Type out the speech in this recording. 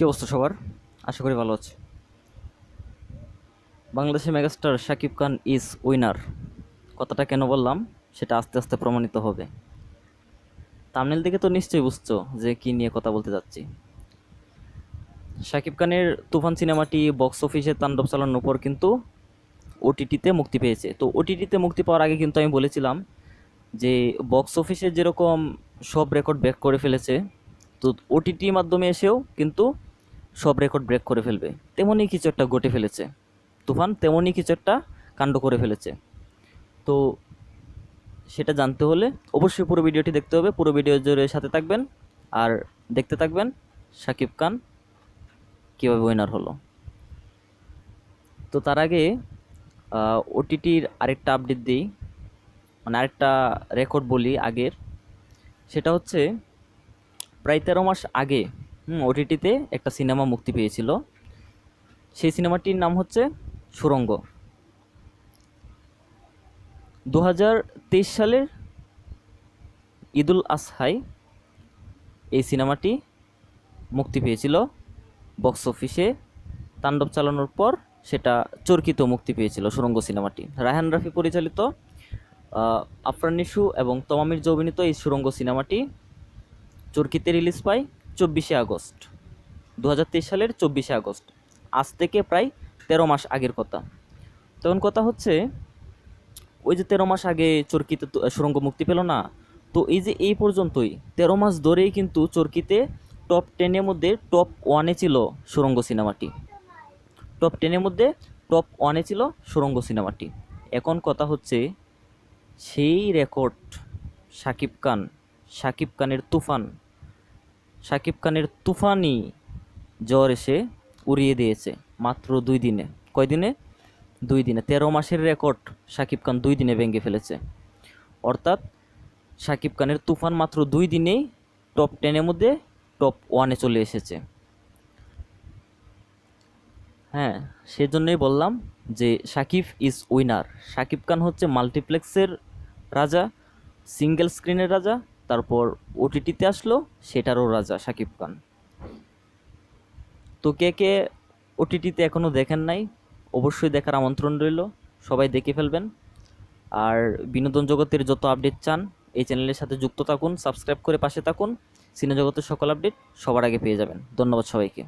কী অবস্থা সবার? আশা করি ভালো আছে। বাংলাদেশের megastar Shakib Khan is winner. কথাটা কেন বললাম সেটা আস্তে আস্তে প্রমাণিত হবে। থাম্বনেল দেখে তো নিশ্চয়ই বুঝছো যে কি নিয়ে কথা বলতে যাচ্ছি। শাকিব খানের তুফান সিনেমাটি বক্স অফিসে তাণ্ডব চালানোর পর কিন্তু ওটিটিতে মুক্তি পেয়েছে। তো ওটিটিতে মুক্তি পাওয়ার আগে কিন্তু আমি বলেছিলাম যে বক্স অফিসে যেরকম সব রেকর্ড ব্রেক করে ফেলেছে, তো ওটিটি মাধ্যমে এসেও কিন্তু সব রেকর্ড ব্রেক করে ফেলবে, তেমনই কিছু একটা ঘটে ফেলেছে। তুফান তেমনই কিছু একটা কাণ্ড করে ফেলেছে। তো সেটা জানতে হলে অবশ্যই পুরো ভিডিওটি দেখতে হবে। পুরো ভিডিও জুড়ে সাথে থাকবেন আর দেখতে থাকবেন শাকিব খান কীভাবে উইনার হলো। তো তার আগে ওটিটির আরেকটা আপডেট দিই, মানে আরেকটা রেকর্ড বলি আগের। সেটা হচ্ছে প্রায় 13 মাস আগে ওটিটিতে একটা সিনেমা মুক্তি পেয়েছিল। সেই সিনেমাটির নাম হচ্ছে সুড়ঙ্গ। 2023 সালের ঈদুল আজহায় এই সিনেমাটি মুক্তি পেয়েছিল বক্স অফিসে। তাণ্ডব চালানোর পর সেটা চরকিতেও মুক্তি পেয়েছিল সুড়ঙ্গ সিনেমাটি। রায়হান রাফি পরিচালিত, আফরান নিশু এবং তমা মির্জা অভিনীত এই সুড়ঙ্গ সিনেমাটি চরকিতে রিলিজ পায় 24শে আগস্ট, 2023 সালের 24শে আগস্ট। আজ থেকে প্রায় 13 মাস আগের কথা। তখন কথা হচ্ছে ওই যে 13 মাস আগে চরকিতে সুড়ঙ্গ মুক্তি পেল না, তো এই যে এই পর্যন্তই 13 মাস ধরেই কিন্তু চরকিতে টপ 10-এর মধ্যে টপ 1-এ ছিল সুড়ঙ্গ সিনেমাটি। টপ 10-এর মধ্যে টপ 1-এ ছিল সুড়ঙ্গ সিনেমাটি। এখন কথা হচ্ছে সেই রেকর্ড শাকিব খানের তুফান, শাকিব খানের তুফানই জ্বর এসে উড়িয়ে দিয়েছে মাত্র 2 দিনে। কয় দিনে? 2 দিনে। 13 মাসের রেকর্ড শাকিব খান 2 দিনে ভেঙে ফেলেছে। অর্থাৎ শাকিব খানের তুফান মাত্র 2 দিনেই টপ 10-এর মধ্যে টপ 1-এ চলে এসেছে। হ্যাঁ, সেজন্যই বললাম যে শাকিব ইজ উইনার। শাকিব খান হচ্ছে মাল্টিপ্লেক্সের রাজা, সিঙ্গেল স্ক্রিনের রাজা, তারপর ওটিটিতে আসলো সেটারও রাজা শাকিব খান। তো কে কে ওটিটিতে এখনও দেখেন নাই, অবশ্যই দেখার আমন্ত্রণ রইল। সবাই দেখে ফেলবেন। আর বিনোদন জগতের যত আপডেট চান এই চ্যানেলের সাথে যুক্ত থাকুন, সাবস্ক্রাইব করে পাশে থাকুন। সিনে জগতের সকল আপডেট সবার আগে পেয়ে যাবেন। ধন্যবাদ সবাইকে।